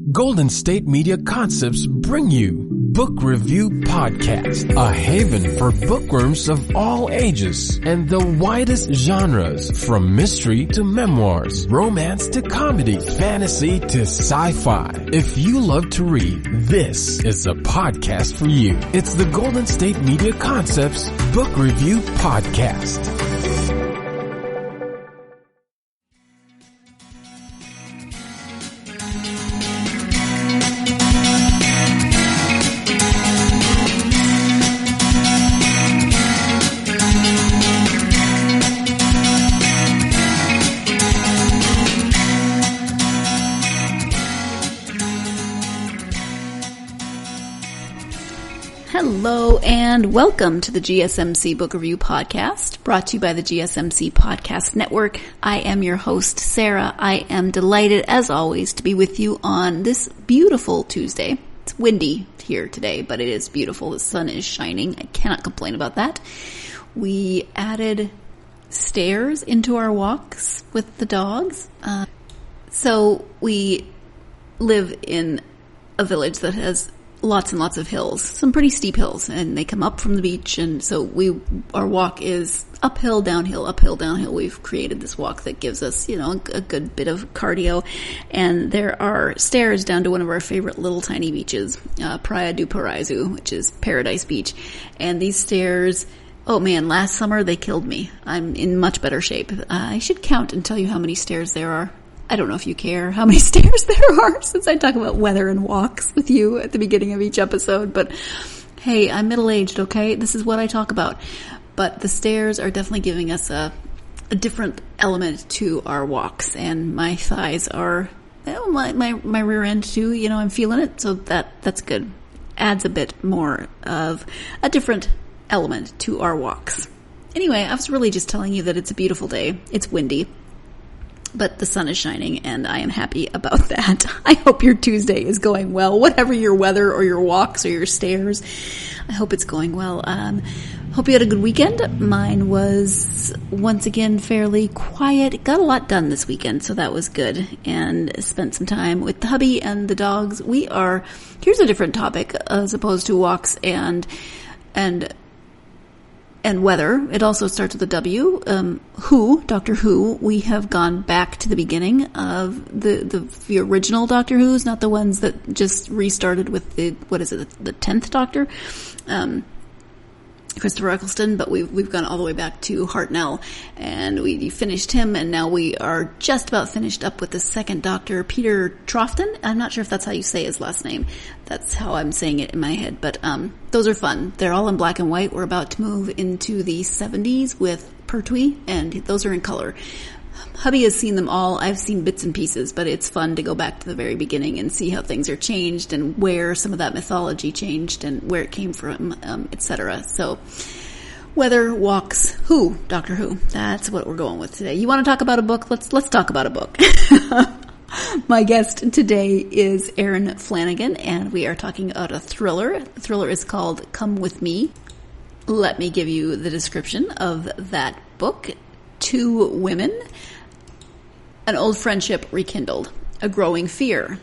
Golden State Media Concepts bring you Book Review Podcast, a haven for bookworms of all ages and the widest genres, from mystery to memoirs, romance to comedy, fantasy to sci-fi. If you love to read, this is a podcast for you. It's the Golden State Media Concepts Book Review Podcast. Hello and welcome to the GSMC Book Review Podcast, brought to you by the GSMC Podcast Network. I am your host, Sarah. I am delighted, as always, to be with you on this beautiful Tuesday. It's windy here today, but it is beautiful. The sun is shining. I cannot complain about that. We added stairs into our walks with the dogs. So we live in a village that has lots and lots of hills, some pretty steep hills, and they come up from the beach, and so our walk is uphill, downhill, uphill, downhill. We've created this walk that gives us, a good bit of cardio, and there are stairs down to one of our favorite little tiny beaches, Praia do Paraíso, which is Paradise Beach, and these stairs, oh man, last summer they killed me. I'm in much better shape. I should count and tell you how many stairs there are. I don't know if you care how many stairs there are, since I talk about weather and walks with you at the beginning of each episode, but hey, I'm middle-aged, okay? This is what I talk about. But the stairs are definitely giving us a different element to our walks, and my thighs are, my rear end too, I'm feeling it, so that's good. Adds a bit more of a different element to our walks. Anyway, I was really just telling you that it's a beautiful day. It's windy, but the sun is shining, and I am happy about that. I hope your Tuesday is going well, whatever your weather or your walks or your stairs. I hope it's going well. Hope you had a good weekend. Mine was, once again, fairly quiet. Got a lot done this weekend, so that was good, and spent some time with the hubby and the dogs. Here's a different topic as opposed to walks and weather. It also starts with a W. Doctor Who. We have gone back to the beginning of the original Doctor Who's, not the ones that just restarted with the 10th Doctor, Christopher Eccleston, but we've gone all the way back to Hartnell, and we finished him, and now we are just about finished up with the second Doctor, Peter Troughton. I'm not sure if that's how you say his last name. That's how I'm saying it in my head, but those are fun. They're all in black and white. We're about to move into the 70s with Pertwee, and those are in color. Hubby has seen them all. I've seen bits and pieces, but it's fun to go back to the very beginning and see how things are changed and where some of that mythology changed and where it came from, etc. So, weather, walks, Doctor Who. That's what we're going with today. You want to talk about a book? Let's talk about a book. My guest today is Erin Flanagan, and we are talking about a thriller. The thriller is called Come With Me. Let me give you the description of that book. Two women, an old friendship rekindled, a growing fear.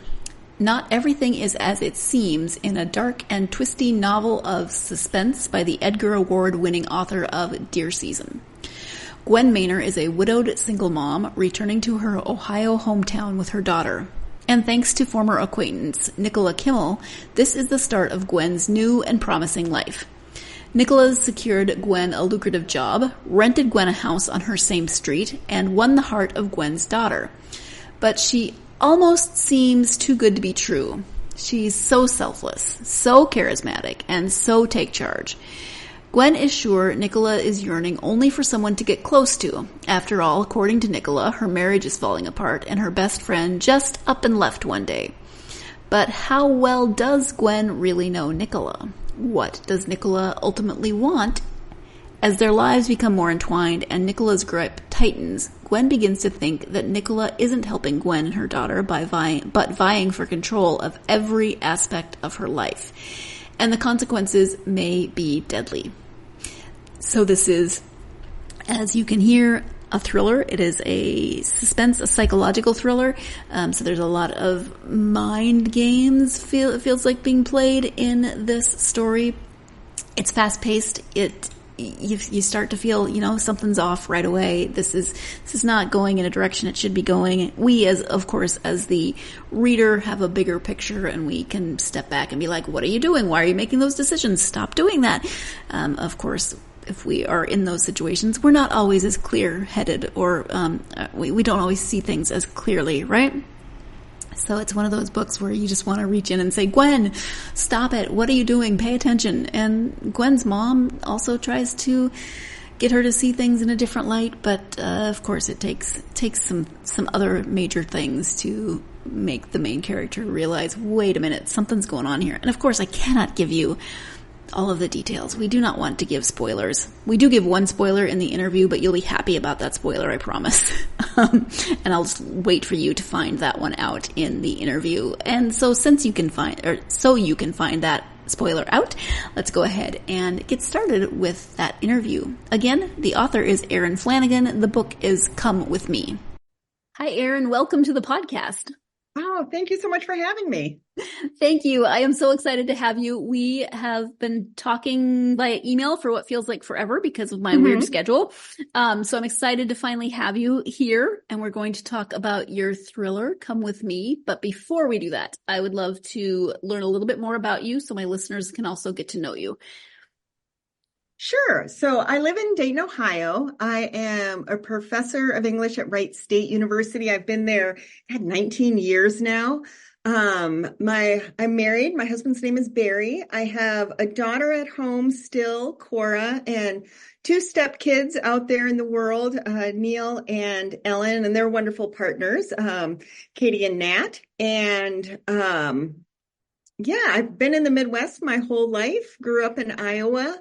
Not everything is as it seems in a dark and twisty novel of suspense by the Edgar Award-winning author of Deer Season. Gwen Maner is a widowed single mom returning to her Ohio hometown with her daughter. And thanks to former acquaintance Nicola Kimmel, this is the start of Gwen's new and promising life. Nicola secured Gwen a lucrative job, rented Gwen a house on her same street, and won the heart of Gwen's daughter. But she almost seems too good to be true. She's so selfless, so charismatic, and so take charge. Gwen is sure Nicola is yearning only for someone to get close to. After all, according to Nicola, her marriage is falling apart, and her best friend just up and left one day. But how well does Gwen really know Nicola? What does Nicola ultimately want? As their lives become more entwined and Nicola's grip tightens, Gwen begins to think that Nicola isn't helping Gwen and her daughter but vying for control of every aspect of her life. And the consequences may be deadly. So this is, as you can hear, a thriller. It is a suspense, a psychological thriller. So there's a lot of mind games. It feels like being played in this story. It's fast paced. You start to feel, something's off right away. This is not going in a direction it should be going. We, as the reader, have a bigger picture, and we can step back and be like, what are you doing? Why are you making those decisions? Stop doing that. Of course, if we are in those situations, we're not always as clear-headed, or we don't always see things as clearly, right? So it's one of those books where you just want to reach in and say, Gwen, stop it. What are you doing? Pay attention. And Gwen's mom also tries to get her to see things in a different light. But, of course, it takes some other major things to make the main character realize, wait a minute, something's going on here. And, of course, I cannot give you all of the details. We do not want to give spoilers. We do give one spoiler in the interview, but you'll be happy about that spoiler, I promise. And I'll just wait for you to find that one out in the interview. And so you can find that spoiler out, let's go ahead and get started with that interview. Again, the author is Erin Flanagan. The book is Come With Me. Hi, Erin. Welcome to the podcast. Oh, thank you so much for having me. Thank you. I am so excited to have you. We have been talking via email for what feels like forever because of my weird schedule. So I'm excited to finally have you here, and we're going to talk about your thriller, Come With Me. But before we do that, I would love to learn a little bit more about you so my listeners can also get to know you. Sure. So I live in Dayton, Ohio. I am a professor of English at Wright State University. I've been there, 19 years now. I'm married. My husband's name is Barry. I have a daughter at home still, Cora, and two stepkids out there in the world, Neil and Ellen, and they're wonderful partners, Katie and Nat. And I've been in the Midwest my whole life, grew up in Iowa.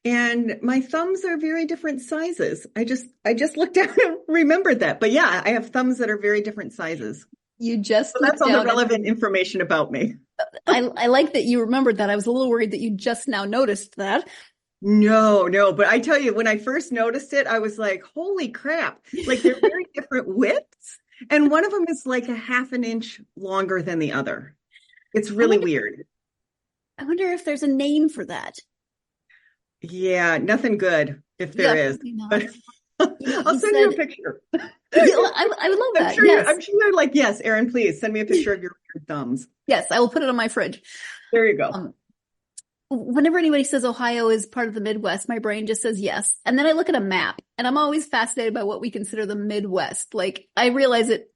And my thumbs are very different sizes. I just looked down and remembered that. But yeah, I have thumbs that are very different sizes. So that's all the relevant information about me. I like that you remembered that. I was a little worried that you just now noticed that. No. But I tell you, when I first noticed it, I was like, holy crap. Like, they're very different widths. And one of them is like a half an inch longer than the other. It's really weird. I wonder if there's a name for that. Yeah, nothing good if there is. But I'll send you a picture. I would love that. I'm sure you're like, yes, Erin, please send me a picture of your weird thumbs. Yes, I will put it on my fridge. There you go. Whenever anybody says Ohio is part of the Midwest, my brain just says yes. And then I look at a map, and I'm always fascinated by what we consider the Midwest. Like, I realize it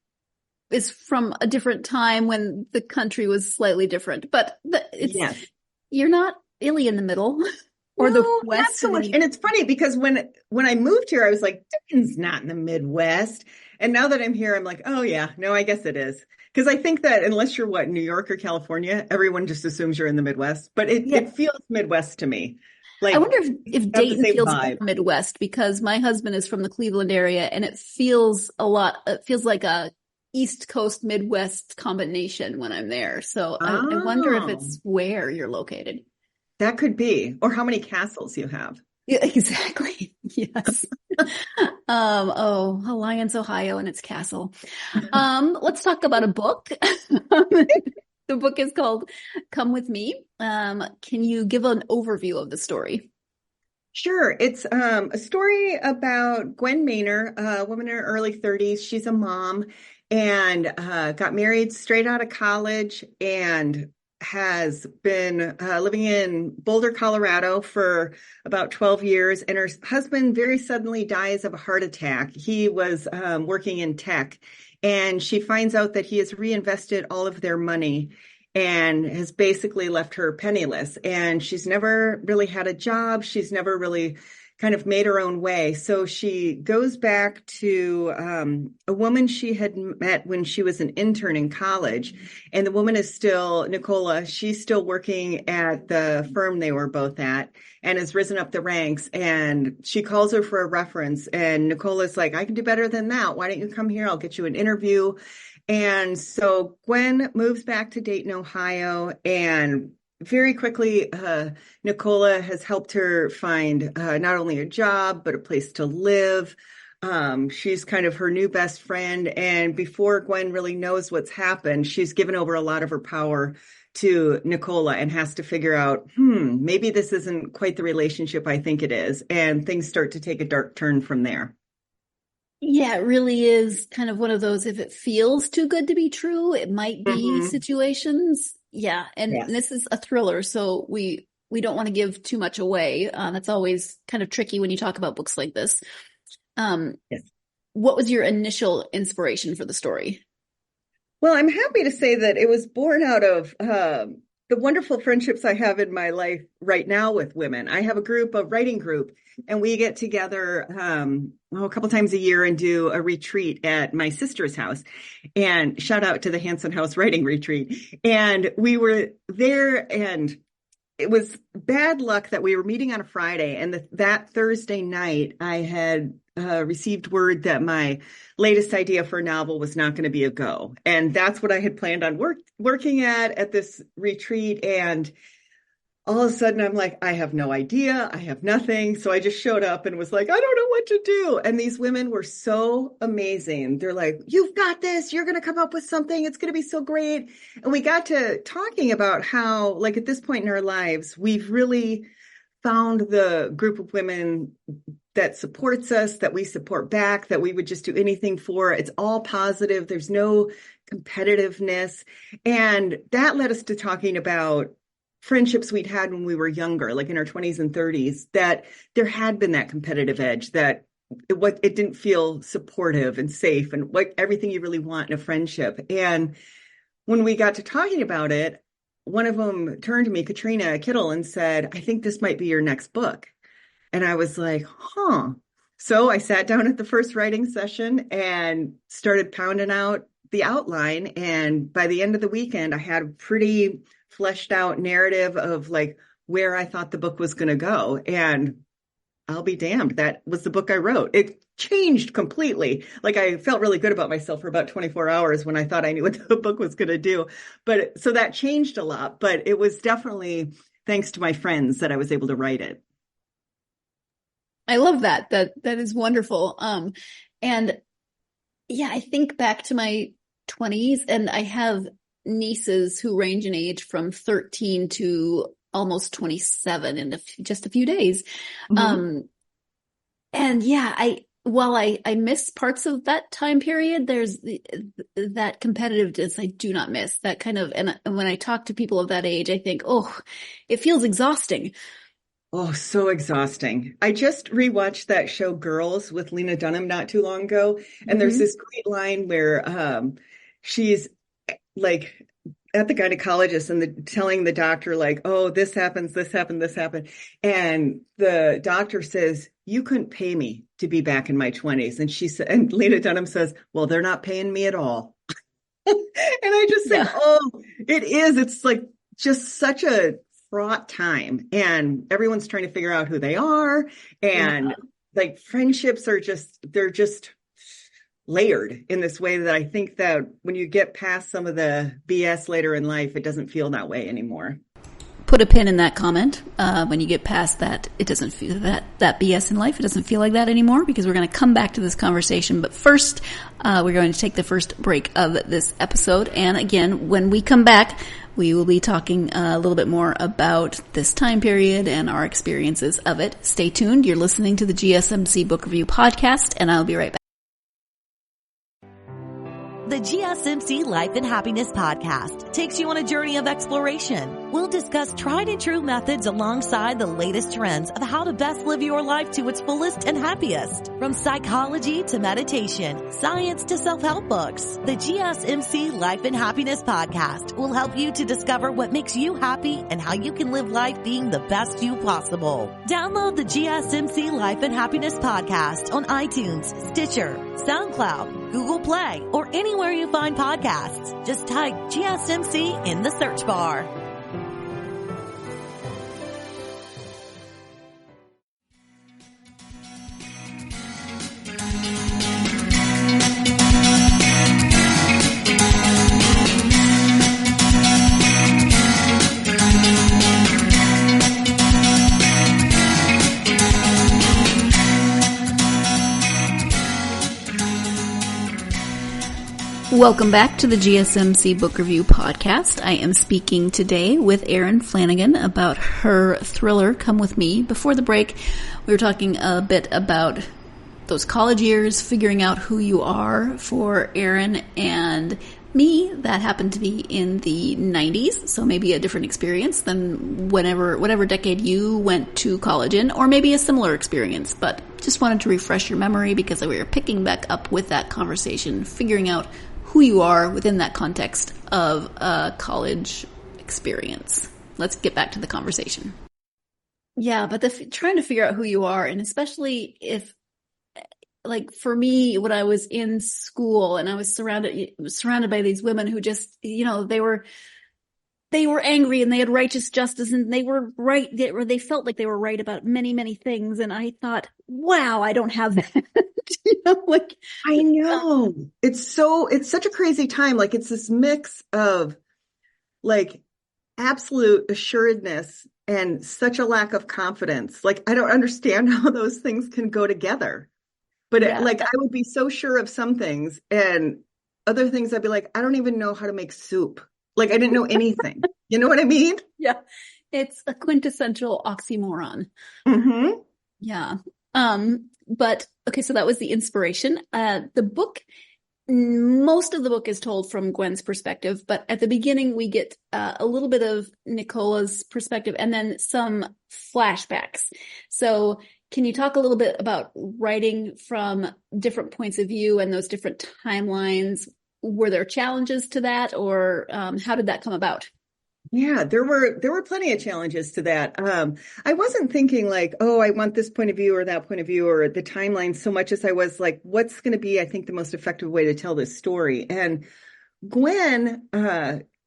is from a different time when the country was slightly different. But you're not really in the middle. Or the West. Not so much. And it's funny because when I moved here, I was like, Dayton's not in the Midwest. And now that I'm here, I'm like, oh yeah, no, I guess it is. Because I think that unless you're New York or California, everyone just assumes you're in the Midwest. But it feels Midwest to me. Like, I wonder if Dayton feels like Midwest, because my husband is from the Cleveland area, and it feels like a East Coast Midwest combination when I'm there. So I wonder if it's where you're located. That could be, or how many castles you have. Yeah, exactly. Yes. Alliance, Ohio, and its castle. Let's talk about a book. The book is called Come With Me. Can you give an overview of the story? Sure. It's a story about Gwen Maner, a woman in her early 30s. She's a mom and got married straight out of college and has been living in Boulder, Colorado for about 12 years. And her husband very suddenly dies of a heart attack. He was working in tech, and she finds out that he has reinvested all of their money and has basically left her penniless. And she's never really had a job. She's never really kind of made her own way. So she goes back to a woman she had met when she was an intern in college. And the woman is still, Nicola, she's still working at the firm they were both at and has risen up the ranks. And she calls her for a reference. And Nicola's like, I can do better than that. Why don't you come here? I'll get you an interview. And so Gwen moves back to Dayton, Ohio, and very quickly, Nicola has helped her find not only a job, but a place to live. She's kind of her new best friend. And before Gwen really knows what's happened, she's given over a lot of her power to Nicola and has to figure out, maybe this isn't quite the relationship I think it is. And things start to take a dark turn from there. Yeah, it really is kind of one of those, if it feels too good to be true, it might be situations. Yeah. And this is a thriller, so we don't want to give too much away. That's always kind of tricky when you talk about books like this. What was your initial inspiration for the story? Well, I'm happy to say that it was born out of the wonderful friendships I have in my life right now with women. I have a writing group, and we get together a couple times a year and do a retreat at my sister's house. And shout out to the Hanson House Writing Retreat. And we were there, and it was bad luck that we were meeting on a Friday, and that Thursday night I had received word that my latest idea for a novel was not going to be a go. And that's what I had planned on working at this retreat. And all of a sudden I'm like, I have no idea. I have nothing. So I just showed up and was like, I don't know what to do. And these women were so amazing. They're like, you've got this. You're going to come up with something. It's going to be so great. And we got to talking about how, like, at this point in our lives, we've really found the group of women that supports us, that we support back, that we would just do anything for. It's all positive. There's no competitiveness. And that led us to talking about friendships we'd had when we were younger, like in our 20s and 30s, that there had been that competitive edge, that it didn't feel supportive and safe and what everything you really want in a friendship. And when we got to talking about it, one of them turned to me, Katrina Kittle, and said, I think this might be your next book. And I was like, So I sat down at the first writing session and started pounding out the outline. And by the end of the weekend, I had a pretty fleshed out narrative of like where I thought the book was going to go. And I'll be damned, that was the book I wrote. It changed completely. Like, I felt really good about myself for about 24 hours when I thought I knew what the book was going to do. But so that changed a lot, but it was definitely thanks to my friends that I was able to write it. I love that. That is wonderful. And yeah, I think back to my 20s, and I have nieces who range in age from 13 to almost 27 in just a few days. And yeah, while I miss parts of that time period, there's that competitiveness I do not miss. That kind of, and when I talk to people of that age, I think, it feels exhausting. Oh, so exhausting. I just rewatched that show Girls with Lena Dunham not too long ago. And there's this great line where she's like at the gynecologist and telling the doctor like, oh, this happens, this happened, this happened. And the doctor says, you couldn't pay me to be back in my 20s. And she said, and Lena Dunham says, well, they're not paying me at all. And I just think, it is. It's like just such a fraught time, and everyone's trying to figure out who they are, and like friendships are they're just layered in this way that I think that when you get past some of the BS later in life, it doesn't feel that way anymore. Put a pin in that comment. When you get past that, it doesn't feel that BS in life. It doesn't feel like that anymore, because we're going to come back to this conversation. But first, we're going to take the first break of this episode. And again, when we come back, we will be talking a little bit more about this time period and our experiences of it. Stay tuned. You're listening to the GSMC Book Review Podcast, and I'll be right back. The GSMC Life and Happiness Podcast takes you on a journey of exploration. We'll discuss tried and true methods alongside the latest trends of how to best live your life to its fullest and happiest. From psychology to meditation, science to self-help books, the GSMC Life and Happiness Podcast will help you to discover what makes you happy and how you can live life being the best you possible. Download the GSMC Life and Happiness Podcast on iTunes, Stitcher, SoundCloud, Google Play, or anywhere you find podcasts. Just type GSMC in the search bar. Welcome back to the GSMC Book Review Podcast. I am speaking today with Erin Flanagan about her thriller, Come With Me. Before the break, we were talking a bit about those college years, figuring out who you are. For Erin and me, that happened to be in the 90s, so maybe a different experience than whatever decade you went to college in, or maybe a similar experience, but just wanted to refresh your memory because we were picking back up with that conversation, figuring out who you are within that context of a college experience. Let's get back to the conversation. Yeah, but trying to figure out who you are, and especially if, like for me, when I was in school and I was surrounded by these women who just, they were angry and they had righteous justice and they were right. They felt like they were right about many, many things. And I thought, wow, I don't have that. I know. It's such a crazy time. Like it's this mix of like absolute assuredness and such a lack of confidence. Like I don't understand how those things can go together. But I would be so sure of some things and other things I'd be like, I don't even know how to make soup. Like I didn't know anything. You know what I mean? Yeah. It's a quintessential oxymoron. Mm-hmm. Yeah. But okay, so that was the inspiration. The book, most of the book is told from Gwen's perspective, but at the beginning we get a little bit of Nicola's perspective and then some flashbacks. So can you talk a little bit about writing from different points of view and those different timelines? Were there challenges to that, or how did that come about? Yeah, there were plenty of challenges to that. I wasn't thinking like, oh, I want this point of view or that point of view or the timeline so much as I was like, what's going to be, I think, the most effective way to tell this story. And Gwen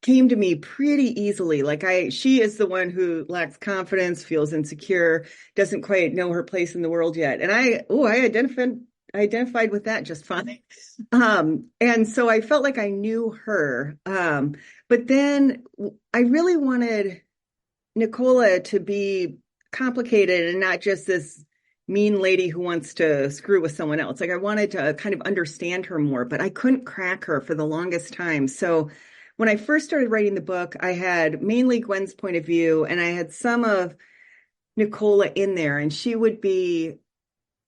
came to me pretty easily. Like she is the one who lacks confidence, feels insecure, doesn't quite know her place in the world yet. And I identified with that just fine. And so I felt like I knew her. But then I really wanted Nicola to be complicated and not just this mean lady who wants to screw with someone else. Like I wanted to kind of understand her more, but I couldn't crack her for the longest time. So when I first started writing the book, I had mainly Gwen's point of view and I had some of Nicola in there, and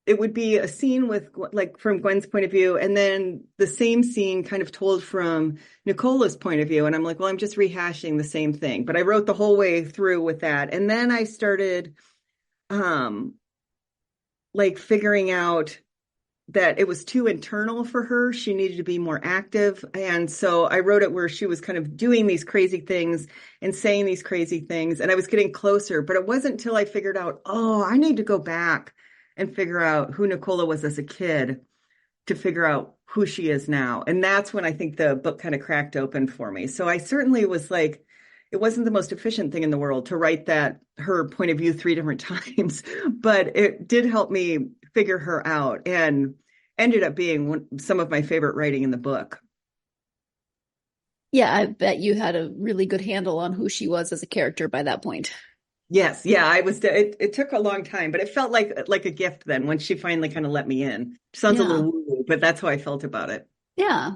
it would be a scene with like from Gwen's point of view and then the same scene kind of told from Nicola's point of view. And I'm like, well, I'm just rehashing the same thing, but I wrote the whole way through with that. And then I started like figuring out that it was too internal for her. She needed to be more active. And so I wrote it where she was kind of doing these crazy things and saying these crazy things. And I was getting closer, but it wasn't until I figured out, oh, I need to go back and figure out who Nicola was as a kid to figure out who she is now. And that's when I think the book kind of cracked open for me. So I certainly was like, it wasn't the most efficient thing in the world to write her point of view 3 different times, but it did help me figure her out and ended up being some of my favorite writing in the book. Yeah, I bet you had a really good handle on who she was as a character by that point. Yes. Yeah, I was. It took a long time, but it felt like a gift then when she finally kind of let me in. Sounds a little woo, but that's how I felt about it. Yeah.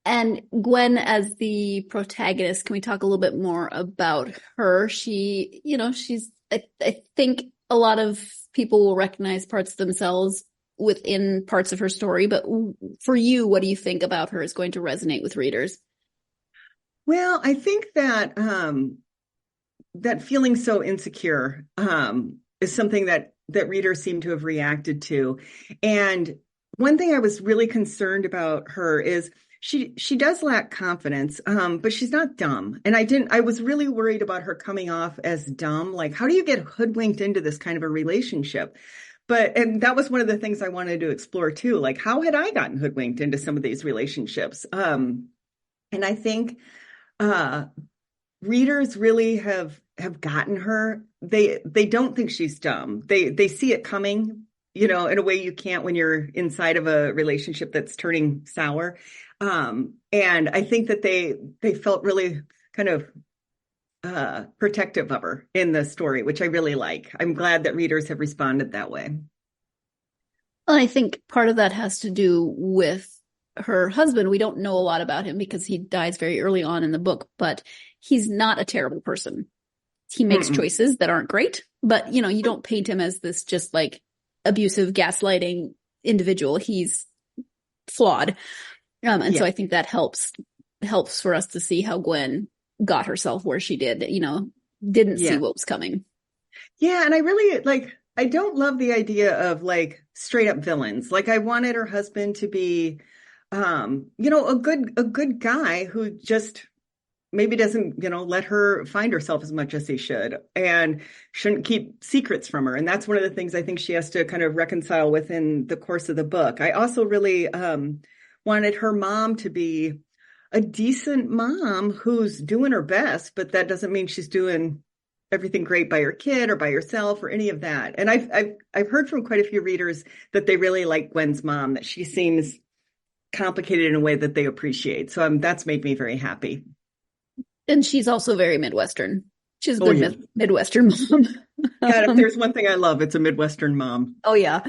And Gwen as the protagonist, can we talk a little bit more about her? She, she's, I think a lot of people will recognize parts of themselves within parts of her story, but for you, what do you think about her is going to resonate with readers? Well, I think that, that feeling so insecure is something that readers seem to have reacted to. And one thing I was really concerned about her is she does lack confidence, but she's not dumb. And I was really worried about her coming off as dumb. Like, how do you get hoodwinked into this kind of a relationship? And that was one of the things I wanted to explore too. Like, how had I gotten hoodwinked into some of these relationships? And I think readers really have gotten her. They don't think she's dumb. They see it coming, in a way you can't when you're inside of a relationship that's turning sour. And I think that they felt really kind of protective of her in the story, which I really like. I'm glad that readers have responded that way. Well, I think part of that has to do with her husband, we don't know a lot about him because he dies very early on in the book, but he's not a terrible person. He makes choices that aren't great, but you don't paint him as this just like abusive, gaslighting individual. He's flawed. So I think that helps for us to see how Gwen got herself where she did, didn't see what was coming. Yeah. And I really I don't love the idea of like straight up villains. Like I wanted her husband to be, a good guy who just maybe doesn't, let her find herself as much as he should and shouldn't keep secrets from her. And that's one of the things I think she has to kind of reconcile within the course of the book. I also really wanted her mom to be a decent mom who's doing her best, but that doesn't mean she's doing everything great by her kid or by herself or any of that. And I've heard from quite a few readers that they really like Gwen's mom, that she seems complicated in a way that they appreciate. So that's made me very happy. And she's also very Midwestern. She's a good Midwestern mom. God, if there's one thing I love, it's a Midwestern mom. Oh yeah.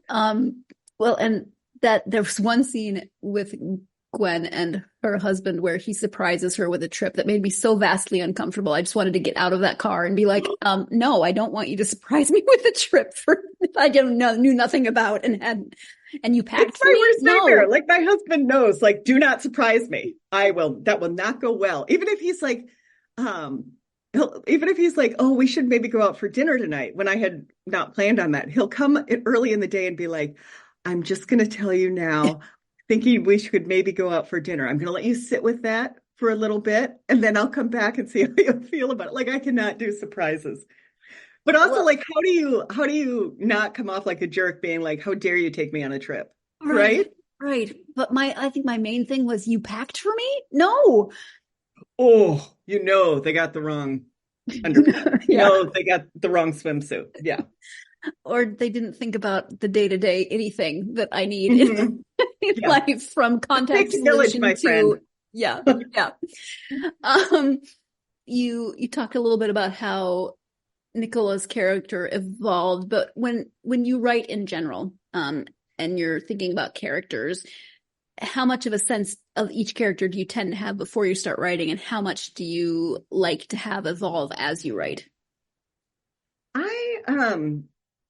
Well, and that there was one scene with Gwen and her husband where he surprises her with a trip that made me so vastly uncomfortable. I just wanted to get out of that car and be like, no, I don't want you to surprise me with a trip I knew nothing about and you packed for me? It's my worst nightmare. Like my husband knows, like, do not surprise me. That will not go well. Even if he's like, oh, we should maybe go out for dinner tonight when I had not planned on that. He'll come early in the day and be like, I'm just going to tell you now, thinking we should maybe go out for dinner. I'm going to let you sit with that for a little bit, and then I'll come back and see how you feel about it. Like I cannot do surprises. But also, like, how do you not come off like a jerk being like, how dare you take me on a trip? Right. But I think my main thing was, you packed for me? No. Oh, they got the wrong underwear. They got the wrong swimsuit. Yeah. Or they didn't think about the day-to-day anything that I need in life, from contact solution to friend. Yeah. You talked a little bit about how Nicola's character evolved, but when you write in general, and you're thinking about characters, how much of a sense of each character do you tend to have before you start writing, and how much do you like to have evolve as you write?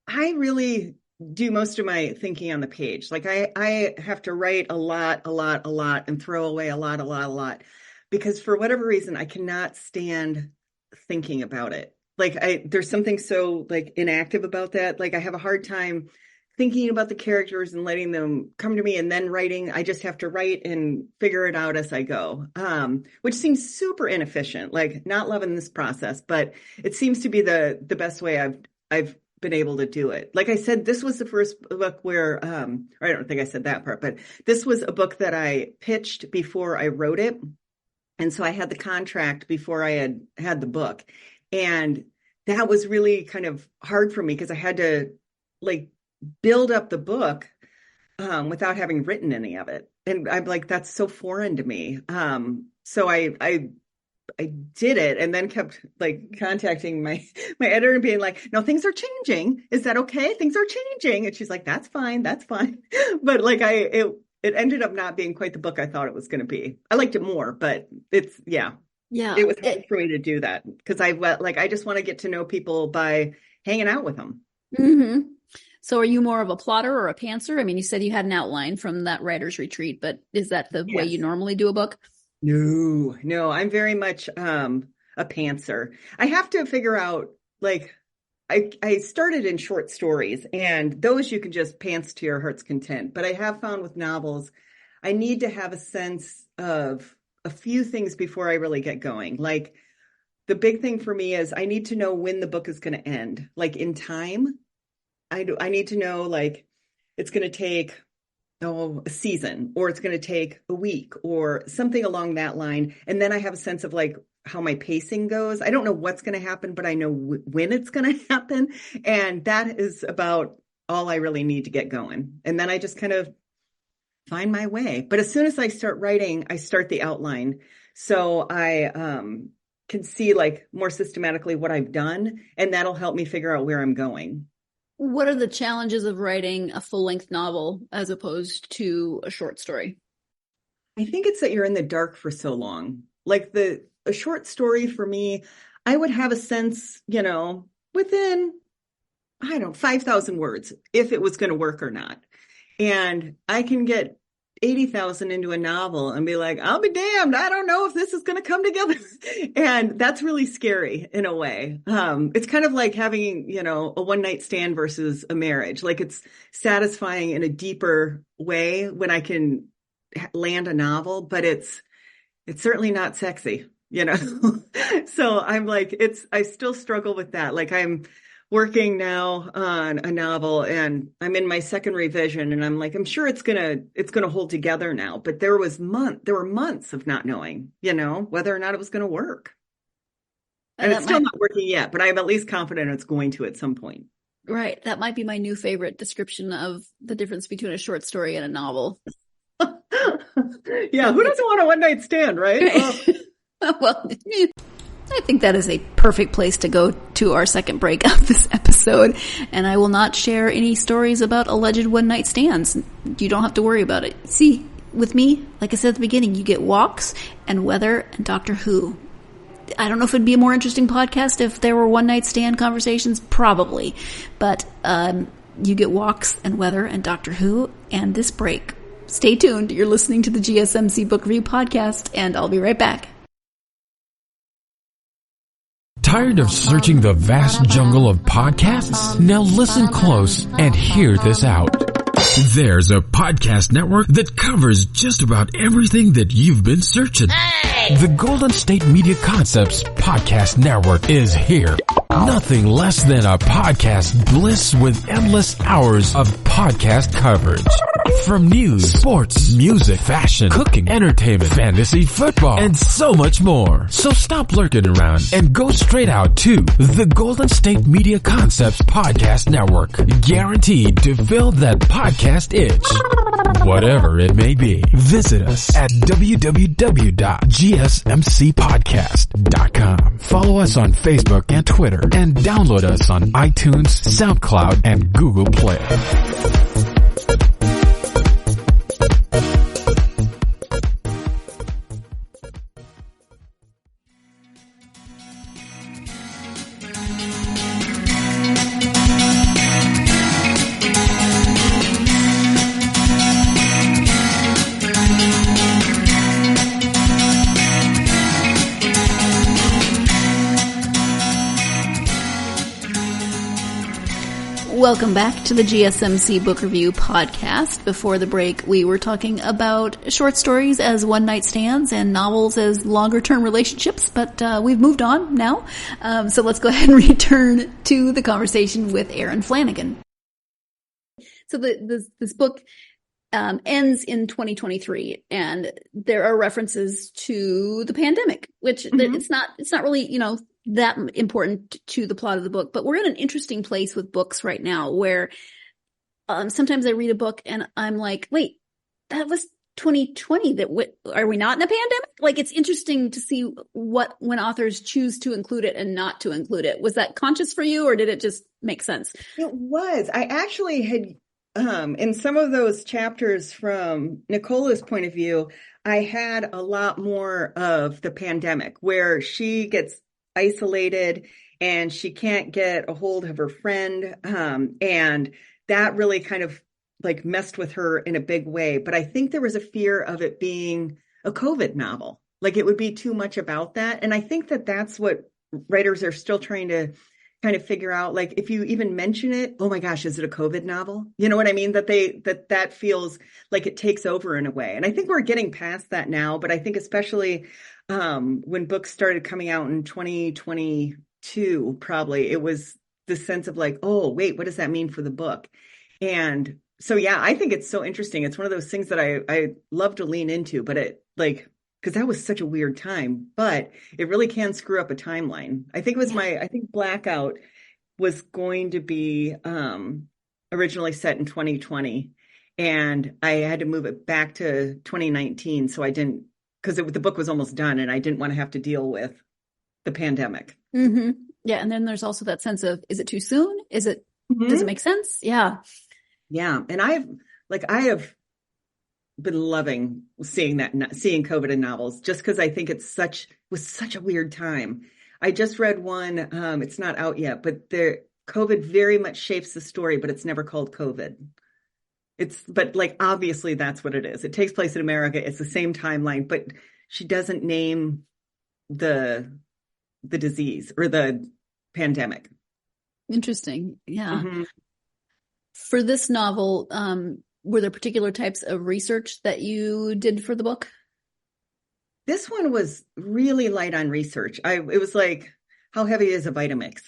I really do most of my thinking on the page. Like I have to write a lot, and throw away a lot, because for whatever reason, I cannot stand thinking about it. Like there's something so like inactive about that. Like I have a hard time thinking about the characters and letting them come to me and then writing. I just have to write and figure it out as I go, which seems super inefficient, like not loving this process, but it seems to be the best way I've been able to do it. Like I said, this was the first book where, or I don't think I said that part, but this was a book that I pitched before I wrote it. And so I had the contract before I had the book. And that was really kind of hard for me because I had to like build up the book without having written any of it. And I'm like, that's so foreign to me. So I did it, and then kept like contacting my editor and being like, no, things are changing. Is that okay? Things are changing. And she's like, that's fine. But like it ended up not being quite the book I thought it was going to be. I liked it more, but it was hard for me to do that because I just want to get to know people by hanging out with them. Mm-hmm. So are you more of a plotter or a pantser? I mean, you said you had an outline from that writer's retreat, but is that the way you normally do a book? No, I'm very much a pantser. I have to figure out, like, I started in short stories, and those you can just pants to your heart's content. But I have found with novels, I need to have a sense of a few things before I really get going. Like, the big thing for me is I need to know when the book is going to end, like in time. I need to know, like, it's going to take a season, or it's going to take a week or something along that line. And then I have a sense of like how my pacing goes. I don't know what's going to happen, but I know when it's going to happen. And that is about all I really need to get going. And then I just kind of find my way. But as soon as I start writing, I start the outline. So I can see like more systematically what I've done, and that'll help me figure out where I'm going. What are the challenges of writing a full-length novel as opposed to a short story? I think it's that you're in the dark for so long. Like a short story for me, I would have a sense, within, 5,000 words, if it was going to work or not. And I can get 80,000 into a novel and be like, I'll be damned. I don't know if this is going to come together. And that's really scary in a way. It's kind of like having, a one night stand versus a marriage. Like it's satisfying in a deeper way when I can land a novel, but it's certainly not sexy, So I'm like, I still struggle with that. Like I'm working now on a novel and I'm in my second revision and I'm like, I'm sure it's going to hold together now. But there were months of not knowing, whether or not it was going to work. And it's still not working yet, but I'm at least confident it's going to at some point. Right. That might be my new favorite description of the difference between a short story and a novel. Yeah. Who doesn't want a one night stand, right? Well, I think that is a perfect place to go to our second break of this episode. And I will not share any stories about alleged one-night stands. You don't have to worry about it. See, with me, like I said at the beginning, you get walks and weather and Doctor Who. I don't know if it'd be a more interesting podcast if there were one-night stand conversations. Probably. But you get walks and weather and Doctor Who and this break. Stay tuned. You're listening to the GSMC Book Review Podcast, and I'll be right back. Tired of searching the vast jungle of podcasts? Now listen close and hear this out. There's a podcast network that covers just about everything that you've been searching. Hey! The Golden State Media Concepts Podcast Network is here. Nothing less than a podcast bliss with endless hours of podcast coverage. From news, sports, music, fashion, cooking, entertainment, fantasy, football, and so much more. So stop lurking around and go straight out to the Golden State Media Concepts Podcast Network. Guaranteed to fill that podcast itch. Whatever it may be. Visit us at www.gsmcpodcast.com. Follow us on Facebook and Twitter and download us on iTunes, SoundCloud, and Google Play. Welcome back to the GSMC Book Review Podcast. Before the break, we were talking about short stories as one-night stands and novels as longer-term relationships, but we've moved on now. So let's go ahead and return to the conversation with Erin Flanagan. So this book ends in 2023, and there are references to the pandemic, which it's not really, that important to the plot of the book. But we're in an interesting place with books right now where sometimes I read a book and I'm like, wait, that was 2020. Are we not in a pandemic? Like, it's interesting to see when authors choose to include it and not to include it. Was that conscious for you, or did it just make sense? It was. I actually had, in some of those chapters from Nicola's point of view, I had a lot more of the pandemic where she gets isolated and she can't get a hold of her friend. And that really kind of like messed with her in a big way. But I think there was a fear of it being a COVID novel. Like it would be too much about that. And I think that that's what writers are still trying to kind of figure out. Like if you even mention it, oh my gosh, is it a COVID novel? You know what I mean? That feels like it takes over in a way. And I think we're getting past that now. But I think especially when books started coming out in 2022, probably it was the sense of like, oh, wait, what does that mean for the book? And so, yeah, I think it's so interesting. It's one of those things that I love to lean into, but it like, because that was such a weird time, but it really can screw up a timeline. I think it was I think Blackout was going to be originally set in 2020, and I had to move it back to 2019. So I didn't, because the book was almost done and I didn't want to have to deal with the pandemic. Mm-hmm. Yeah. And then there's also that sense of, is it too soon? Does it make sense? Yeah. Yeah. And I have been loving seeing COVID in novels, just because I think it was such a weird time. I just read one, it's not out yet, but COVID very much shapes the story, but it's never called COVID. But like, obviously that's what it is. It takes place in America. It's the same timeline, but she doesn't name the disease or the pandemic. Interesting. Yeah. Mm-hmm. For this novel, were there particular types of research that you did for the book? This one was really light on research. It was like, how heavy is a Vitamix?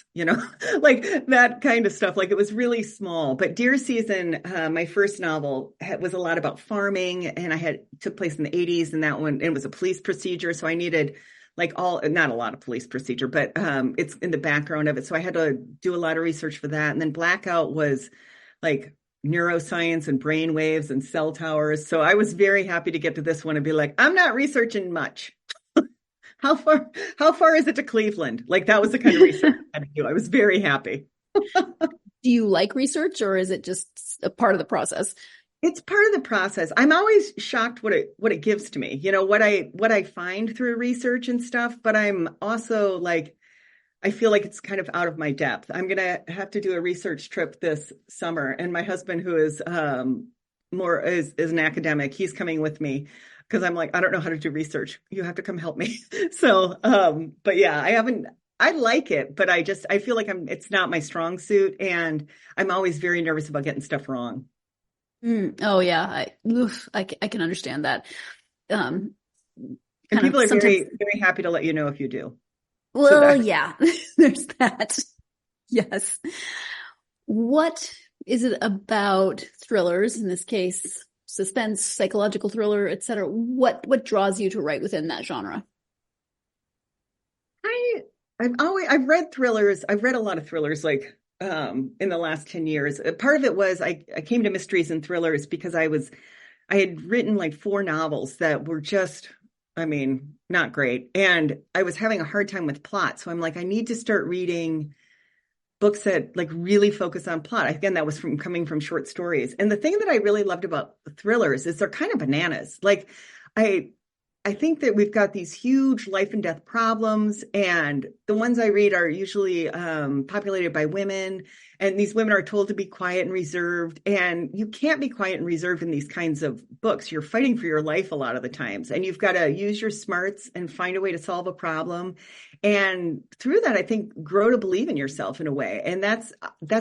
Like that kind of stuff. Like, it was really small. But Deer Season, my first novel, was a lot about farming, and took place in the 80s, and that one, it was a police procedure. So I needed not a lot of police procedure, but it's in the background of it. So I had to do a lot of research for that. And then Blackout was like neuroscience and brain waves and cell towers. So I was very happy to get to this one and be like, I'm not researching much. How far is it to Cleveland? Like, that was the kind of research I had to do. I was very happy. Do you like research, or is it just a part of the process? It's part of the process. I'm always shocked what it gives to me, what I find through research and stuff, but I'm also like, I feel like it's kind of out of my depth. I'm going to have to do a research trip this summer, and my husband, who is is an academic, he's coming with me, because I'm like, I don't know how to do research. You have to come help me. So, but yeah, I like it, but I feel like it's not my strong suit, and I'm always very nervous about getting stuff wrong. Oh yeah. I can understand that. And people are very, very happy to let you know if you do. Well, yeah, there's that. Yes. What is it about thrillers, in this case, suspense, psychological thriller, etc.? What draws you to write within that genre? I've read thrillers. I've read a lot of thrillers, like in the last 10 years. Part of it was I came to mysteries and thrillers because I had written like 4 novels that were just, not great. And I was having a hard time with plot. So I'm like, I need to start reading books that like really focus on plot. Again, that was coming from short stories. And the thing that I really loved about thrillers is they're kind of bananas. Like, I think that we've got these huge life and death problems, and the ones I read are usually populated by women, and these women are told to be quiet and reserved, and you can't be quiet and reserved in these kinds of books. You're fighting for your life a lot of the times, and you've got to use your smarts and find a way to solve a problem. And through that, I think, grow to believe in yourself in a way. And that's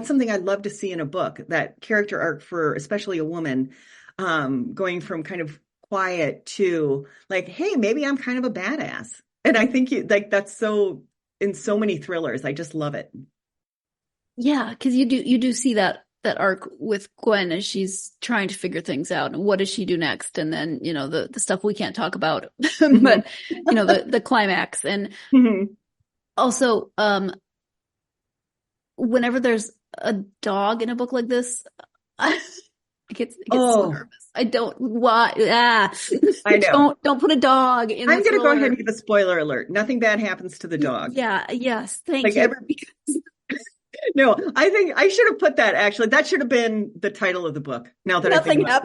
something I'd love to see in a book, that character arc for especially a woman, going from kind of quiet to like, hey, maybe I'm kind of a badass. And I think that's so in so many thrillers. I just love it. Yeah, because you do see that arc with Gwen as she's trying to figure things out, and what does she do next, and then the stuff we can't talk about, but the climax, and also whenever there's a dog in a book like this, I get so nervous. I don't. Why? I know. Don't put a dog in. I'm going to go ahead and give a spoiler alert. Nothing bad happens to the dog. Yeah. Yes. Thank you. No, I think I should have put that. Actually, that should have been the title of the book. Now that nothing bad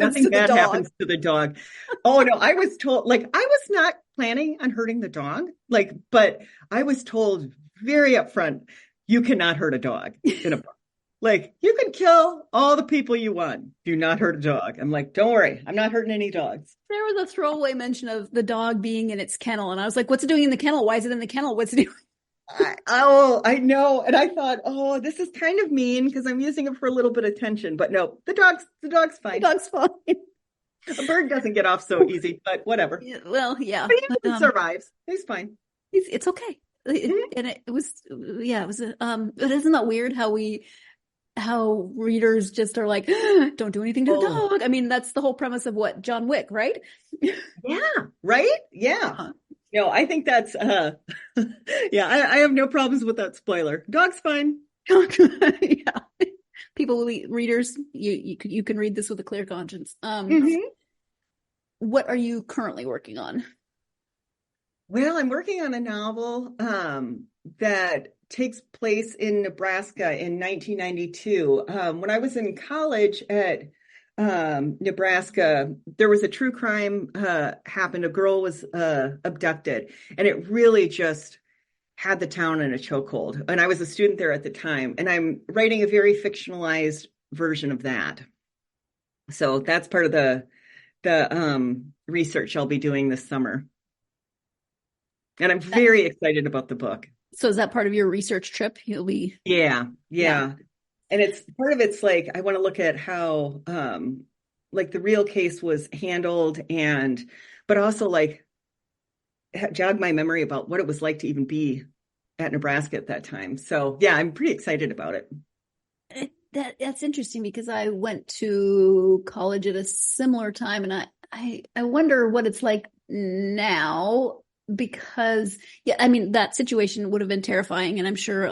happens to the dog. Oh no, I was told. Like, I was not planning on hurting the dog. Like, but I was told very upfront, you cannot hurt a dog in a book. Like, you can kill all the people you want. Do not hurt a dog. I'm like, don't worry. I'm not hurting any dogs. There was a throwaway mention of the dog being in its kennel. And I was like, what's it doing in the kennel? Why is it in the kennel? What's it doing? I know. And I thought, this is kind of mean because I'm using it for a little bit of tension. But no, the dog's fine. The dog's fine. A bird doesn't get off so easy, but whatever. Yeah, well, yeah. But he survives. He's fine. It's okay. And it was, yeah, it was, but isn't that weird how readers just are like, don't do anything to the dog. I mean, that's the whole premise of what John Wick, right? Yeah. Right. Yeah. No, I think that's, I have no problems with that spoiler. Dog's fine. Yeah. Readers, you can read this with a clear conscience. What are you currently working on? Well, I'm working on a novel, that takes place in Nebraska in 1992. When I was in college at Nebraska, there was a true crime happened. A girl was abducted, and it really just had the town in a chokehold. And I was a student there at the time, and I'm writing a very fictionalized version of that. So that's part of the research I'll be doing this summer. And I'm very excited about the book. So is that part of your research trip? You'll be... Yeah. And it's part of it's like, I want to look at how, like the real case was handled, but also like jog my memory about what it was like to even be at Nebraska at that time. So yeah, I'm pretty excited about it. That's interesting because I went to college at a similar time, and I wonder what it's like now, because that situation would have been terrifying, and I'm sure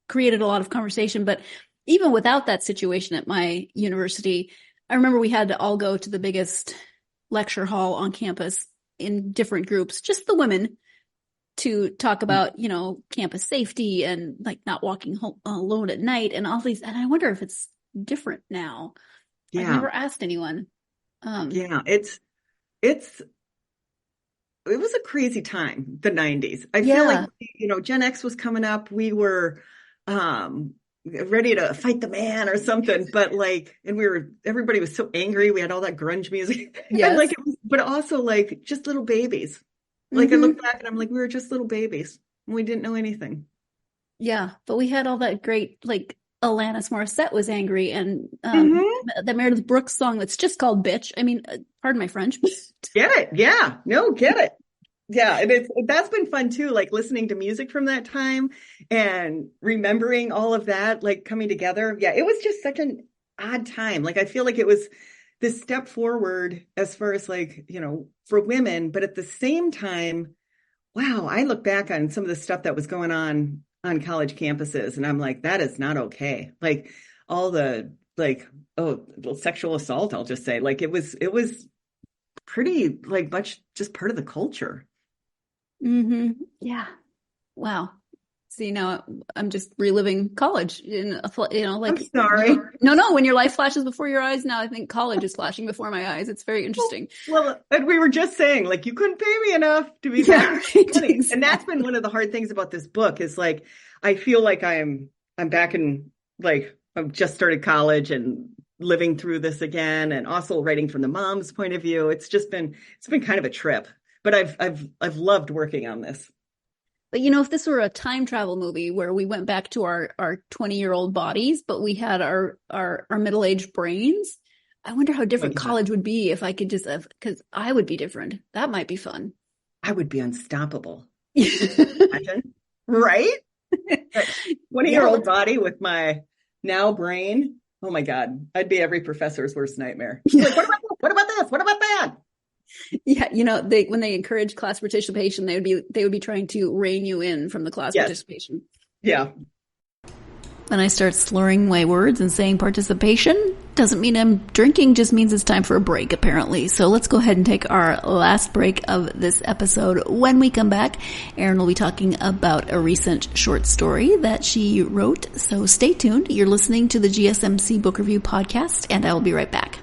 created a lot of conversation. But even without that situation at my university, I remember we had to all go to the biggest lecture hall on campus in different groups, just the women, to talk about, campus safety and like not walking home alone at night and all these. And I wonder if it's different now. Yeah. I've never asked anyone. It was a crazy time, the 90s. I feel like, Gen X was coming up. We were ready to fight the man or something, but everybody was so angry. We had all that grunge music. Yes. But also like just little babies. Like I look back and I'm like, we were just little babies and we didn't know anything. Yeah. But we had all that great, like Alanis Morissette was angry, and the Meredith Brooks song that's just called Bitch. I mean, pardon my French. Get it. Yeah. No, get it. Yeah. And that's been fun too. Like listening to music from that time and remembering all of that, like coming together. Yeah. It was just such an odd time. Like, I feel like it was this step forward as far as like, for women, but at the same time, wow, I look back on some of the stuff that was going on college campuses, and I'm like, that is not okay. Like all the sexual assault, I'll just say, like it was pretty like much just part of the culture. Yeah. Wow. See, now I'm just reliving college I'm sorry. No, when your life flashes before your eyes, now I think college is flashing before my eyes. It's very interesting. Well, and we were just saying, like, you couldn't pay me enough to be back. Right. And that's been one of the hard things about this book is like, I feel like I'm back in, like, I've just started college and living through this again, and also writing from the mom's point of view. It's been kind of a trip, but I've loved working on this. But if this were a time travel movie where we went back to our 20-year-old bodies, but we had our middle-aged brains, I wonder how different college would be if I could just because I would be different. That might be fun. I would be unstoppable. Imagine, right? 20-year-old body with my now brain. Oh my God. I'd be every professor's worst nightmare. Like, what about this? What about that? Yeah, when they encourage class participation, they would be trying to rein you in from the class participation. Yeah. When I start slurring my words and saying participation, doesn't mean I'm drinking, just means it's time for a break, apparently. So let's go ahead and take our last break of this episode. When we come back, Erin will be talking about a recent short story that she wrote. So stay tuned. You're listening to the GSMC Book Review Podcast, and I will be right back.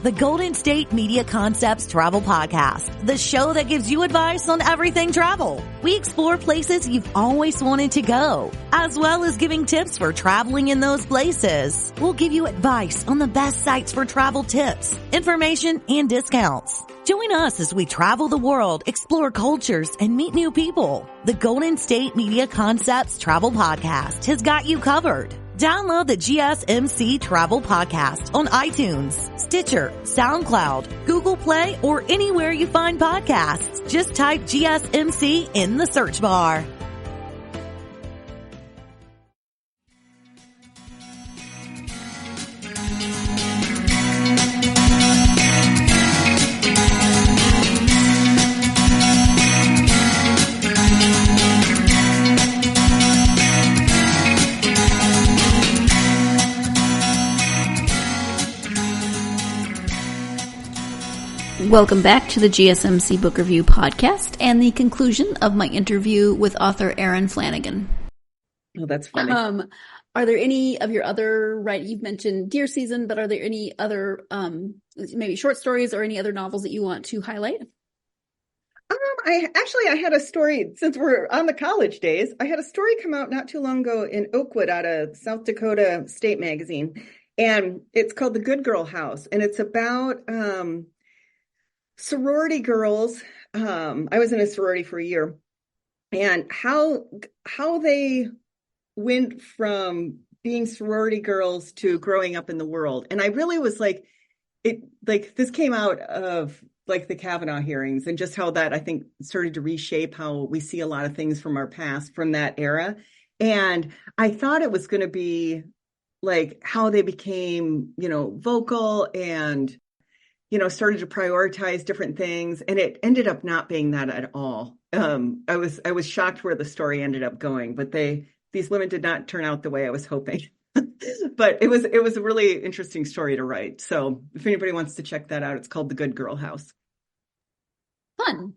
The Golden State Media Concepts Travel Podcast, the show that gives you advice on everything travel. We explore places you've always wanted to go, as well as giving tips for traveling in those places. We'll give you advice on the best sites for travel tips, information, and discounts. Join us as we travel the world, explore cultures, and meet new people. The Golden State Media Concepts Travel Podcast has got you covered. Download the GSMC Travel Podcast on iTunes, Stitcher, SoundCloud, Google Play, or anywhere you find podcasts. Just type GSMC in the search bar. Welcome back to the GSMC Book Review Podcast and the conclusion of my interview with author Erin Flanagan. Oh, that's funny. Are there any of your other, you've mentioned Deer Season, but are there any other, maybe short stories or any other novels that you want to highlight? I had a story, since we're on the college days, I had a story come out not too long ago in Oakwood out of South Dakota State Magazine, and it's called The Good Girl House, and it's about sorority girls. I was in a sorority for a year, and how they went from being sorority girls to growing up in the world. And I really was like, this came out of like the Kavanaugh hearings and just how that I think started to reshape how we see a lot of things from our past from that era. And I thought it was going to be like how they became, vocal and, started to prioritize different things. And it ended up not being that at all. I was shocked where the story ended up going, but these women did not turn out the way I was hoping. But it was a really interesting story to write. So if anybody wants to check that out, it's called The Good Girl House. Fun.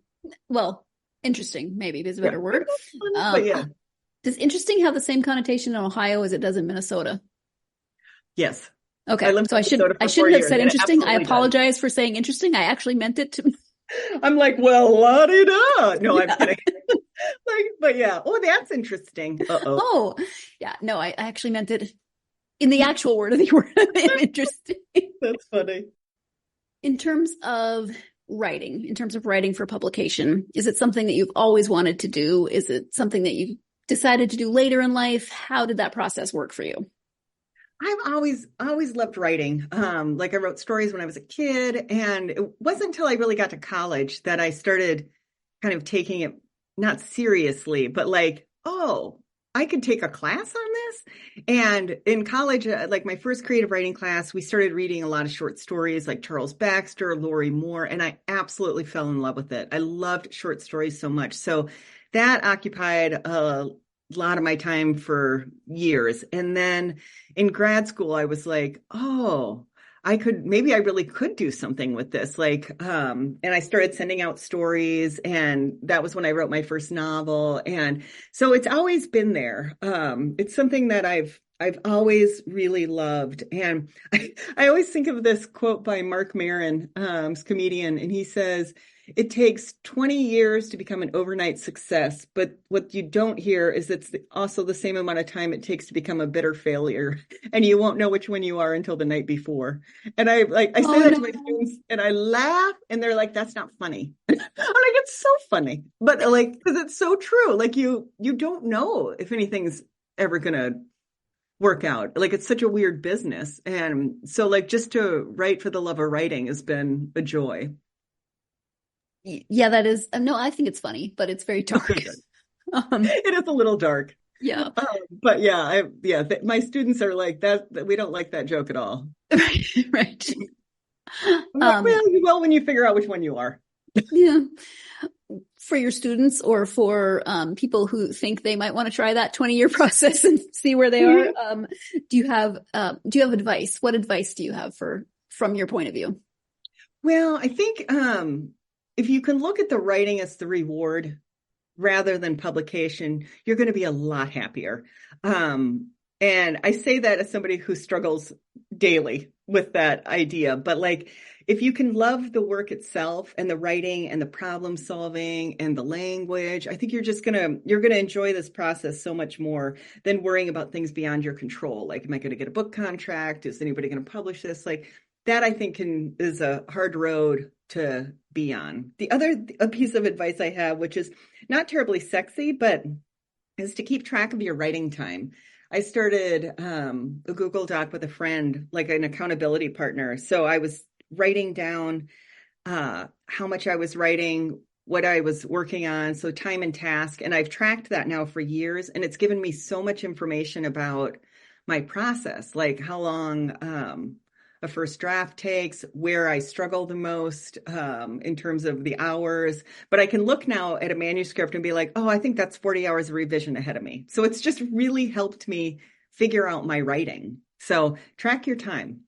Well, interesting, maybe is a better word. But yeah. Does interesting have the same connotation in Ohio as it does in Minnesota? Yes. Okay. So I shouldn't have said interesting. I apologize for saying interesting. I actually meant it to. I'm like, well, la-di-da. No, I'm kidding. But yeah. Oh, that's interesting. Uh-oh. Oh, yeah. No, I actually meant it in the actual word of the word. Interesting. That's funny. In terms of writing for publication, is it something that you've always wanted to do? Is it something that you decided to do later in life? How did that process work for you? I've always loved writing. I wrote stories when I was a kid, and it wasn't until I really got to college that I started kind of taking it not seriously, but like, oh, I could take a class on this. And in college, like my first creative writing class, we started reading a lot of short stories like Charles Baxter, Lori Moore, and I absolutely fell in love with it. I loved short stories so much. So that occupied a lot of my time for years. And then in grad school, I was like, oh, maybe I really could do something with this. And I started sending out stories, and that was when I wrote my first novel. And so it's always been there. It's something that I've always really loved. And I always think of this quote by Mark Maron, comedian, and he says, "It takes 20 years to become an overnight success, but what you don't hear is it's also the same amount of time it takes to become a bitter failure, and you won't know which one you are until the night before." And I say that to my students, and I laugh, and they're like, "That's not funny." I'm like, "It's so funny," but because it's so true. Like you don't know if anything's ever gonna work out. Like it's such a weird business, and so just to write for the love of writing has been a joy. Yeah, that is. No, I think it's funny, but it's very dark. It is a little dark. Yeah. But yeah, my students are like that. We don't like that joke at all. Right. Well, you will when you figure out which one you are. Yeah. For your students or for people who think they might want to try that 20-year process and see where they are, do you have advice? What advice do you have from your point of view? Well, I think if you can look at the writing as the reward rather than publication, you're going to be a lot happier. And I say that as somebody who struggles daily with that idea. But if you can love the work itself and the writing and the problem solving and the language, I think you're going to enjoy this process so much more than worrying about things beyond your control. Like, am I going to get a book contract? Is anybody going to publish this? That I think is a hard road to be on. The other piece of advice I have, which is not terribly sexy, but is to keep track of your writing time. I started a Google Doc with a friend, like an accountability partner. So I was writing down how much I was writing, what I was working on, so time and task. And I've tracked that now for years. And it's given me so much information about my process, like how long a first draft takes, where I struggle the most in terms of the hours. But I can look now at a manuscript and be like, oh, I think that's 40 hours of revision ahead of me. So it's just really helped me figure out my writing. So track your time.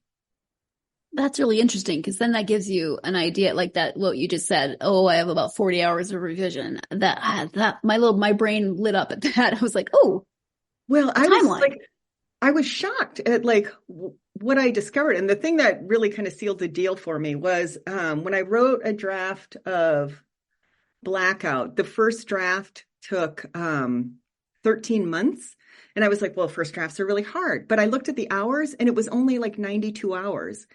That's really interesting, because then that gives you an idea like that. What you just said, oh, I have about 40 hours of revision. That my brain lit up at that. I was like, oh, well, I was like, I was shocked at like what I discovered. And the thing that really kind of sealed the deal for me was when I wrote a draft of Blackout, the first draft took 13 months. And I was like, well, first drafts are really hard. But I looked at the hours and it was only like 92 hours.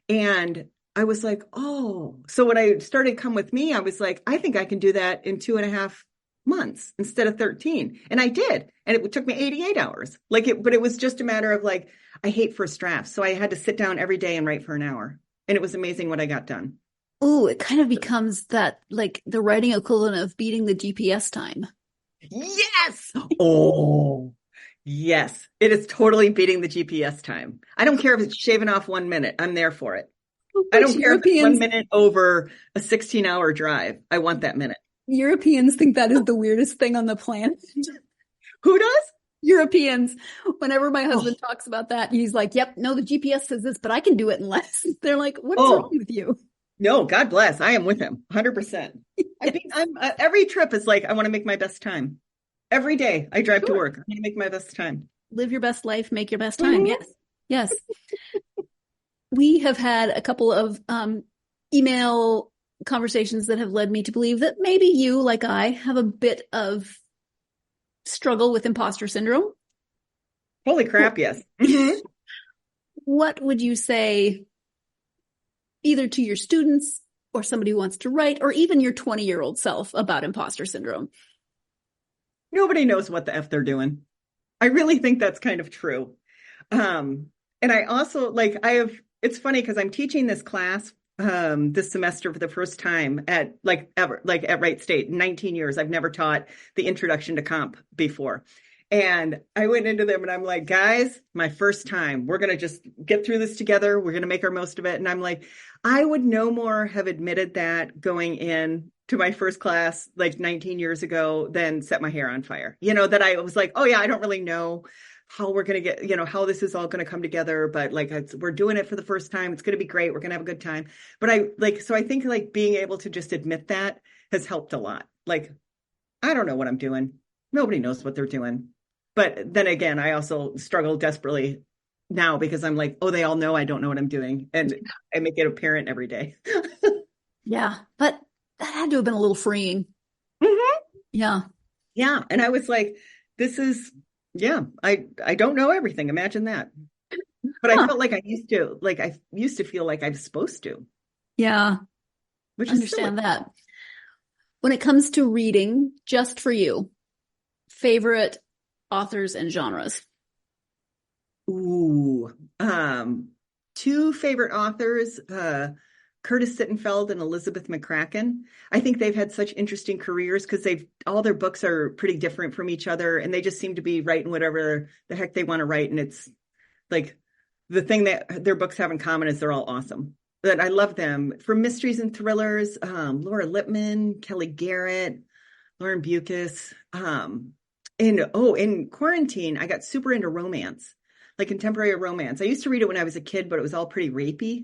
And I was like, oh, so when I started Come With Me, I was like, I think I can do that in 2.5 months instead of 13. And I did. And it took me 88 hours. But it was just a matter of like, I hate first drafts. So I had to sit down every day and write for an hour. And it was amazing what I got done. Oh, it kind of becomes that like the writing equivalent of beating the GPS time. Yes. Oh, yes. It is totally beating the GPS time. I don't care if it's shaving off 1 minute. I'm there for it. I don't care if it's 1 minute over a 16-hour drive. I want that minute. Europeans think that is the weirdest thing on the planet. Who does? Europeans. Whenever my husband talks about that, he's like, yep, no, the GPS says this, but I can do it in less. They're like, what's wrong with you? No, God bless. I am with him 100%. Every trip is like, I want to make my best time. Every day I drive to work. I want to make my best time. Live your best life, make your best time. Mm-hmm. Yes. We have had a couple of email conversations that have led me to believe that maybe you, like I, have a bit of struggle with imposter syndrome. Holy crap, yes. What would you say either to your students or somebody who wants to write, or even your 20-year-old self about imposter syndrome? Nobody knows what the F they're doing. I really think that's kind of true. And I also it's funny because I'm teaching this class this semester for the first time at Wright State. 19 years. I've never taught the introduction to comp before. And I went into them and I'm like, guys, my first time, we're going to just get through this together. We're going to make our most of it. And I'm like, I would no more have admitted that going in to my first class, like 19 years ago, than set my hair on fire. That I was like, oh yeah, I don't really know how we're going to get, how this is all going to come together. But we're doing it for the first time. It's going to be great. We're going to have a good time. But so I think being able to just admit that has helped a lot. I don't know what I'm doing. Nobody knows what they're doing. But then again, I also struggle desperately now because I'm like, oh, they all know I don't know what I'm doing. And I make it apparent every day. Yeah. But that had to have been a little freeing. Mm-hmm. Yeah. Yeah. And I was like, I don't know everything. Imagine that. But I felt like I used to feel like I was supposed to. Yeah. Which I understand that. When it comes to reading, just for you, favorite authors and genres? Ooh, two favorite authors, Curtis Sittenfeld and Elizabeth McCracken. I think they've had such interesting careers because all their books are pretty different from each other, and they just seem to be writing whatever the heck they want to write. And it's like the thing that their books have in common is they're all awesome. But I love them. For mysteries and thrillers, Laura Lippman, Kelly Garrett, Lauren Bucas. In quarantine, I got super into romance, like contemporary romance. I used to read it when I was a kid, but it was all pretty rapey.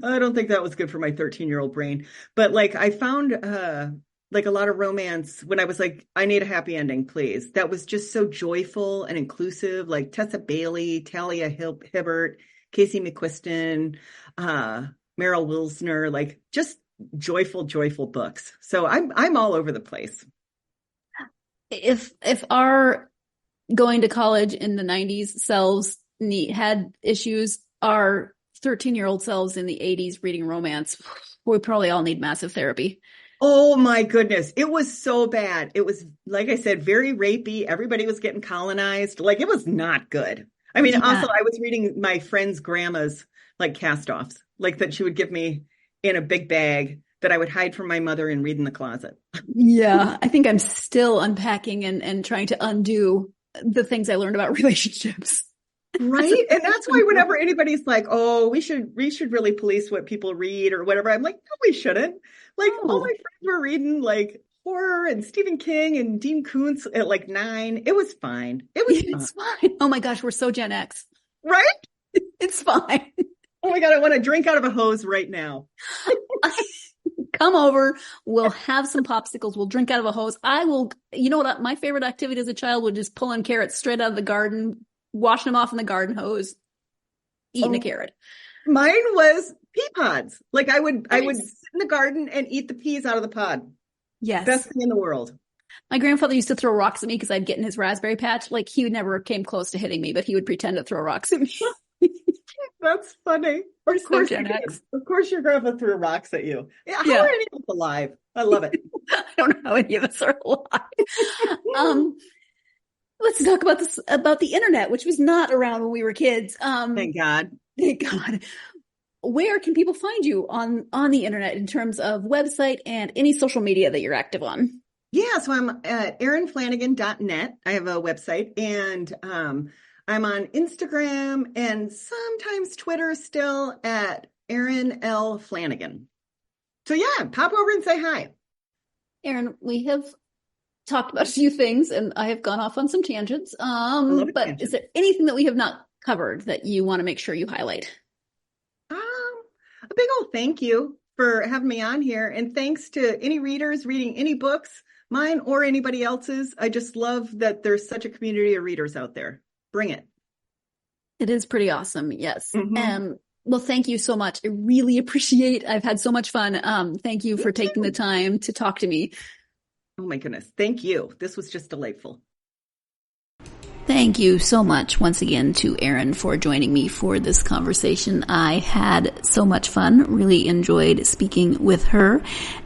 I don't think that was good for my 13-year-old brain. But I found a lot of romance when I was like, I need a happy ending, please. That was just so joyful and inclusive, like Tessa Bailey, Talia Hibbert, Casey McQuiston, Meryl Wilsner, just joyful books. So I'm all over the place. If our going to college in the 90s selves had issues, our 13-year-old selves in the 80s reading romance, we probably all need massive therapy. Oh my goodness. It was so bad. It was, like I said, very rapey. Everybody was getting colonized. It was not good. I mean, Also, I was reading my friend's grandma's cast-offs, that she would give me in a big bag that I would hide from my mother and read in the closet. Yeah. I think I'm still unpacking and trying to undo the things I learned about relationships. Right. And that's why whenever anybody's like, oh, we should really police what people read or whatever, I'm like, no, we shouldn't. All my friends were reading horror and Stephen King and Dean Koontz at 9. It was fine. It's fine. Oh my gosh, we're so Gen X. Right? It's fine. Oh my God, I want to drink out of a hose right now. Come over. We'll have some popsicles. We'll drink out of a hose. You know what? My favorite activity as a child was just pulling carrots straight out of the garden, washing them off in the garden hose, eating a carrot. Mine was pea pods. Like I would sit in the garden and eat the peas out of the pod. Yes. Best thing in the world. My grandfather used to throw rocks at me because I'd get in his raspberry patch. Like he never came close to hitting me, but he would pretend to throw rocks at me. That's funny. Of course your grandpa threw rocks at you. Yeah, how are any of us alive? I love it. I don't know how any of us are alive. Let's talk about the internet, which was not around when we were kids. Thank God. Thank God. Where can people find you on the internet in terms of website and any social media that you're active on? Yeah, so I'm at erinflanagan.net. I have a website, and I'm on Instagram and sometimes Twitter still at Erin L. Flanagan. So yeah, pop over and say hi. Erin, we have talked about a few things and I have gone off on some tangents. But is there anything that we have not covered that you want to make sure you highlight? A big old thank you for having me on here. And thanks to any readers reading any books, mine or anybody else's. I just love that there's such a community of readers out there. Bring it. It is pretty awesome. Yes. Mm-hmm. Well, thank you so much. I really appreciate. I've had so much fun. Thank you for taking the time to talk to me. Oh my goodness. Thank you. This was just delightful. Thank you so much once again to Erin for joining me for this conversation. I had so much fun, really enjoyed speaking with her.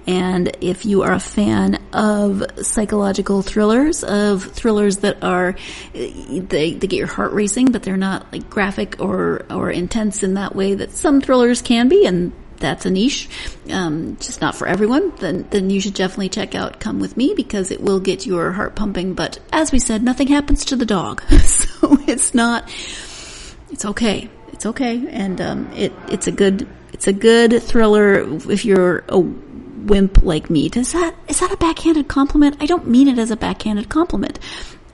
And if you are a fan of psychological thrillers, of thrillers that are, they get your heart racing, but they're not like graphic or intense in that way that some thrillers can be, and that's a niche, just not for everyone, then you should definitely check out Come With Me, because it will get your heart pumping. But as we said, nothing happens to the dog. So it's okay. It's okay. And, it's a good thriller if you're a wimp like me. Is that a backhanded compliment? I don't mean it as a backhanded compliment.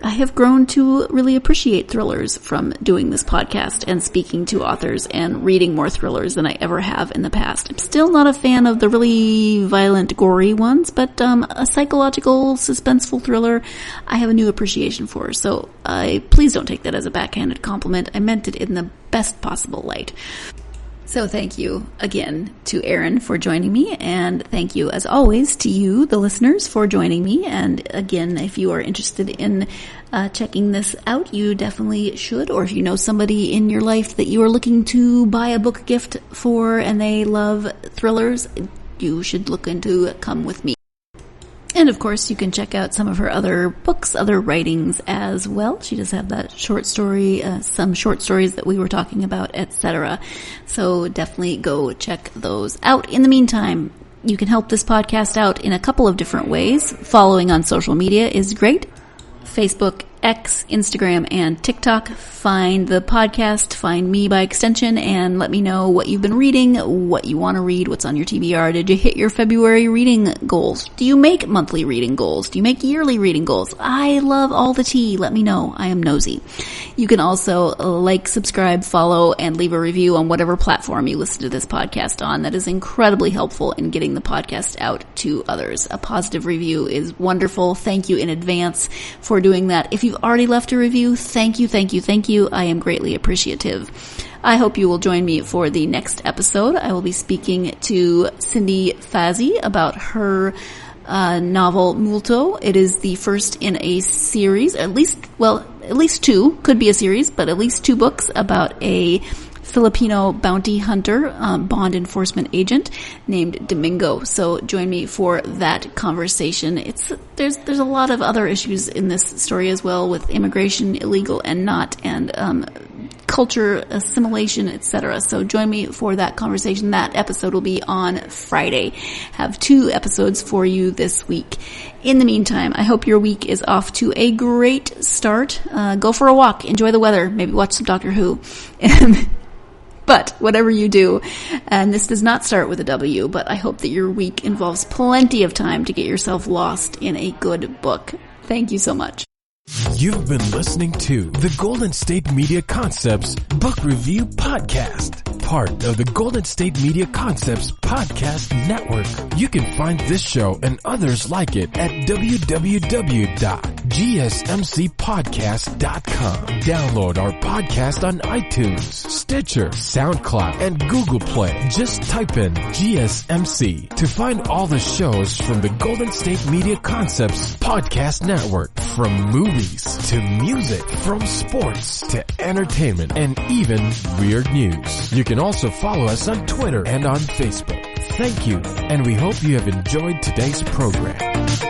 I have grown to really appreciate thrillers from doing this podcast and speaking to authors and reading more thrillers than I ever have in the past. I'm still not a fan of the really violent, gory ones, but a psychological, suspenseful thriller I have a new appreciation for. So please don't take that as a backhanded compliment. I meant it in the best possible light. So thank you again to Erin for joining me, and thank you as always to you, the listeners, for joining me. And again, if you are interested in checking this out, you definitely should. Or if you know somebody in your life that you are looking to buy a book gift for and they love thrillers, you should look into Come With Me. And of course, you can check out some of her other books, other writings as well. She does have that short story, some short stories that we were talking about, etc. So definitely go check those out. In the meantime, you can help this podcast out in a couple of different ways. Following on social media is great. Facebook, X, Instagram, and TikTok. Find the podcast, find me by extension, and let me know what you've been reading, what you want to read, what's on your TBR. Did you hit your February reading goals? Do you make monthly reading goals? Do you make yearly reading goals? I love all the tea. Let me know. I am nosy. You can also like, subscribe, follow, and leave a review on whatever platform you listen to this podcast on. That is incredibly helpful in getting the podcast out to others. A positive review is wonderful. Thank you in advance for doing that. If you've already left a review, thank you. I am greatly appreciative. I hope you will join me for the next episode. I will be speaking to Cindy Fazzi about her novel Multo. It is the first in a series, at least two, could be a series, but at least 2 books about a Filipino bounty hunter, bond enforcement agent named Domingo. So join me for that conversation. There's a lot of other issues in this story as well, with immigration, illegal and not, and culture assimilation, etc. So join me for that conversation. That episode will be on Friday. Have 2 episodes for you this week. In the meantime, I hope your week is off to a great start. Go for a walk, enjoy the weather, maybe watch some Doctor Who. But whatever you do, and this does not start with a W, but I hope that your week involves plenty of time to get yourself lost in a good book. Thank you so much. You've been listening to the Golden State Media Concepts Book Review Podcast, part of the Golden State Media Concepts Podcast Network. You can find this show and others like it at www.GSMC GSMCpodcast.com. Download our podcast on iTunes, Stitcher, SoundCloud, and Google Play. Just type in GSMC to find all the shows from the Golden State Media Concepts Podcast Network. From movies to music, from sports to entertainment, and even weird news. You can also follow us on Twitter and on Facebook. Thank you, and we hope you have enjoyed today's program.